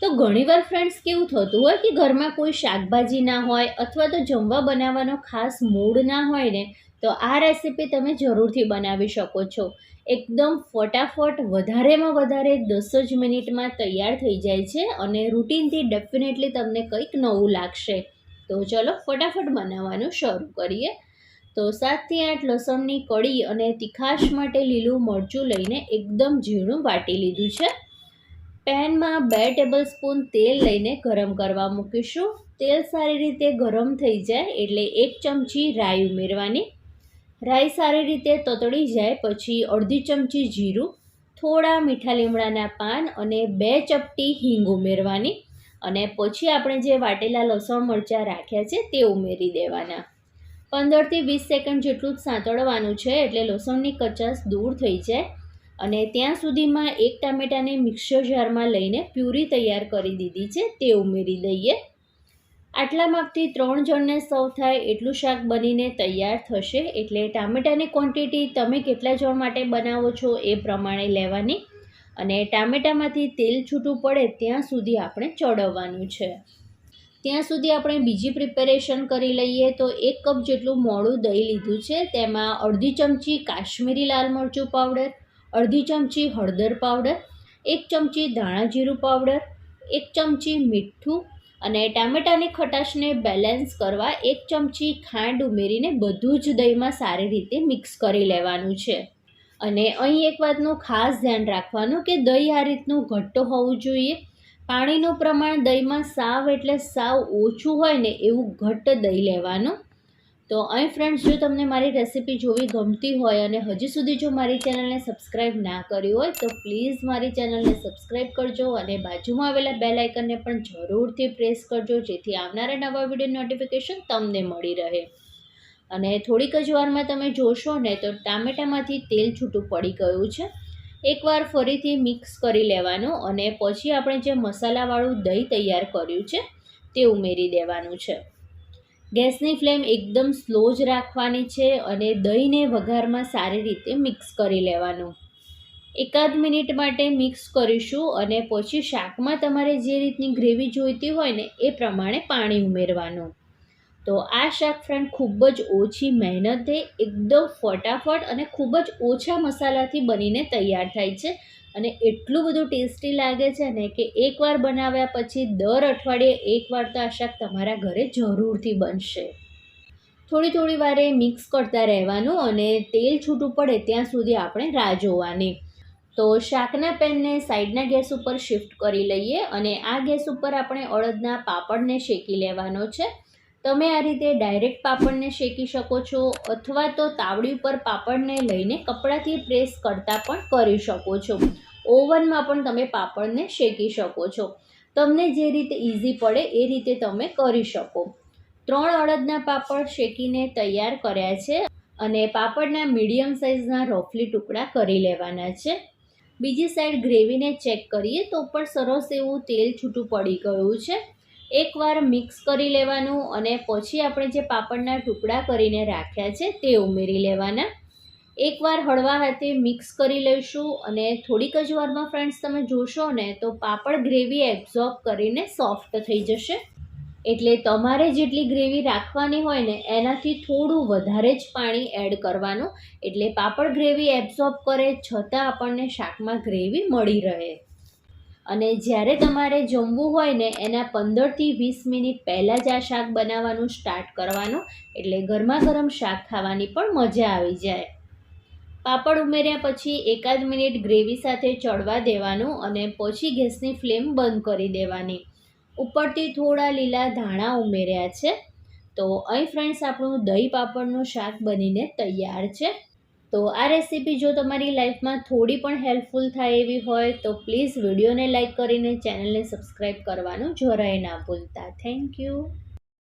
તો ઘણીવાર ફ્રેન્ડ્સ કેવું થતું હોય કે ઘરમાં કોઈ શાકભાજી ના હોય અથવા તો જમવા બનાવવાનો ખાસ મૂડ ના હોય ને, તો આ રેસીપી તમે જરૂરથી બનાવી શકો છો. એકદમ ફટાફટ વધારેમાં વધારે 10 જ મિનિટમાં તૈયાર થઈ જાય છે અને રૂટીનથી ડેફિનેટલી તમને કંઈક નવું લાગશે. તો ચલો ફટાફટ બનાવવાનું શરૂ કરીએ. તો 7 થી 8 લસણની કળી અને તીખાશ માટે લીલું મરચું લઈને એકદમ ઝીણું વાટી લીધું છે. પેનમાં 2 ટેબલસ્પૂન તેલ લઈને ગરમ કરવા મૂકીશું. તેલ સારી રીતે ગરમ થઈ જાય એટલે 1 ચમચી રાઈ ઉમેરવાની. રાઈ સારી રીતે તતડી જાય પછી અડધી ચમચી જીરું, થોડા મીઠા લીમડાના પાન અને 2 ચપટી હિંગ ઉમેરવાની. અને પછી આપણે જે વાટેલા લસણ મરચાં રાખ્યા છે તે ઉમેરી દેવાના. 15 થી 20 સેકન્ડ જેટલું જ સાંતળવાનું છે એટલે લસણની કચાશ દૂર થઈ જાય. અને ત્યાં સુધીમાં 1 ટામેટાને મિક્સર જારમાં લઈને પ્યુરી તૈયાર કરી દીધી છે તે ઉમેરી દઈએ. આટલા માપથી 3 જણને સર્વ થાય એટલું શાક બનીને તૈયાર થશે. એટલે ટામેટાની ક્વોન્ટિટી તમે કેટલા જણ માટે બનાવો છો એ પ્રમાણે લેવાની. અને ટામેટામાંથી તેલ છૂટું પડે ત્યાં સુધી આપણે ચડવવાનું છે. ત્યાં સુધી આપણે બીજી પ્રિપેરેશન કરી લઈએ. તો 1 કપ જેટલું મોળું દહીં લીધું છે, તેમાં અડધી ચમચી કાશ્મીરી લાલ મરચું પાવડર, અડધી ચમચી હળદર પાવડર, 1 ચમચી ધાણા જીરું પાવડર, 1 ચમચી મીઠું અને ટામેટાની ખટાશને બેલેન્સ કરવા 1 ચમચી ખાંડ ઉમેરીને બધું જ દહીંમાં સારી રીતે મિક્સ કરી લેવાનું છે. અને અહીં એક વાતનું ખાસ ધ્યાન રાખવાનું કે દહીં આ રીતનું ઘટ્ટ હોવું જોઈએ. પાણીનું પ્રમાણ દહીંમાં સાવ એટલે સાવ ઓછું હોય ને એવું ઘટ્ટ દહીં લેવાનું. તો અહીં ફ્રેન્ડ્સ, જો તમને મારી રેસીપી જોવી ગમતી હોય અને હજી સુધી જો મારી ચેનલને સબસ્ક્રાઈબ ના કરી હોય તો પ્લીઝ મારી ચેનલને સબસ્ક્રાઈબ કરજો અને બાજુમાં આવેલા બેલ આઇકનને પણ જરૂરથી પ્રેસ કરજો, જેથી આવનારા નવા વિડીયો નોટિફિકેશન તમને મળી રહે. અને થોડીક જ વારમાં તમે જોશો ને તો ટામેટામાંથી તેલ છૂટું પડી ગયું છે. એકવાર ફરીથી મિક્સ કરી લેવાનું અને પછી આપણે જે મસાલાવાળું દહીં તૈયાર કર્યું છે તે ઉમેરી દેવાનું છે. ગેસની ફ્લેમ એકદમ સ્લો જ રાખવાની છે અને દહીંને વઘારમાં સારી રીતે મિક્સ કરી લેવાનું. 1 મિનિટ માટે મિક્સ કરીશું અને પછી શાકમાં તમારે જે રીતની ગ્રેવી જોઈતી હોય ને એ પ્રમાણે પાણી ઉમેરવાનું. તો આ શાક ફ્રેન્ડ ખૂબ જ ઓછી મહેનતે એકદમ ફટાફટ અને ખૂબ જ ઓછા મસાલાથી બનીને તૈયાર થાય છે. અને એટલું બધું ટેસ્ટી લાગે છે ને કે એકવાર બનાવ્યા પછી દર અઠવાડિયે એકવાર તો આ શાક તમારા ઘરે જરૂરથી બનશે. થોડી વારે મિક્સ કરતા રહેવાનું અને તેલ છૂટું પડે ત્યાં સુધી આપણે રાહ જોવાની. તો શાકના પેનને સાઈડના ગેસ ઉપર શિફ્ટ કરી લઈએ અને આ ગેસ ઉપર આપણે અડદના પાપડને શેકી લેવાનો છે. તમે આ રીતે ડાયરેક્ટ પાપડને શેકી શકો છો અથવા તો તાવડી ઉપર પાપડને લઈને કપડાથી પ્રેસ કરતાં પણ કરી શકો છો. ઓવનમાં પણ તમે પાપડને શેકી શકો છો. તમને જે રીતે ઇઝી પડે એ રીતે તમે કરી શકો. 3 અડદના પાપડ શેકીને તૈયાર કર્યા છે અને પાપડના મીડિયમ સાઇઝના રફલી ટુકડા કરી લેવાના છે. બીજી સાઈડ ગ્રેવીને ચેક કરીએ તો પણ સરસ એવું તેલ છૂટું પડી ગયું છે. એકવાર મિક્સ કરી લેવાનું અને પછી આપણે જે પાપડના ટુકડા કરીને રાખ્યા છે તે ઉમેરી લેવાના. એકવાર હળવા હાથે મિક્સ કરી લઈશું અને થોડીક જ વારમાં ફ્રેન્ડ્સ તમે જોશો ને તો પાપડ ગ્રેવી એબ્ઝોર્બ કરીને સોફ્ટ થઈ જશે. એટલે તમારે જેટલી ગ્રેવી રાખવાની હોય ને એનાથી થોડું વધારે જ પાણી એડ કરવાનું, એટલે પાપડ ગ્રેવી એબ્ઝોર્બ કરે છતાં આપણને શાકમાં ગ્રેવી મળી રહે. અને જ્યારે તમારે જમવું હોય ને એના 15 થી 20 મિનિટ પહેલાં જ આ શાક બનાવવાનું સ્ટાર્ટ કરવાનું, એટલે ગરમા ગરમ શાક ખાવાની પણ મજા આવી જાય. પાપડ ઉમેર્યા પછી 1 મિનિટ ગ્રેવી સાથે ચડવા દેવાનું અને પછી ગેસની ફ્લેમ બંધ કરી દેવાની. ઉપરથી થોડા લીલા ધાણા ઉમેર્યા છે. તો અહીં ફ્રેન્ડ્સ આપણું દહીં પાપડનું શાક બનીને તૈયાર છે. તો આ રેસીપી જો તમારી લાઈફમાં થોડી પણ હેલ્પફુલ થાય એવી હોય તો પ્લીઝ વિડીયોને લાઈક કરીને ચેનલને સબસ્ક્રાઈબ કરવાનું જરાય ના ભૂલતા. Thank you.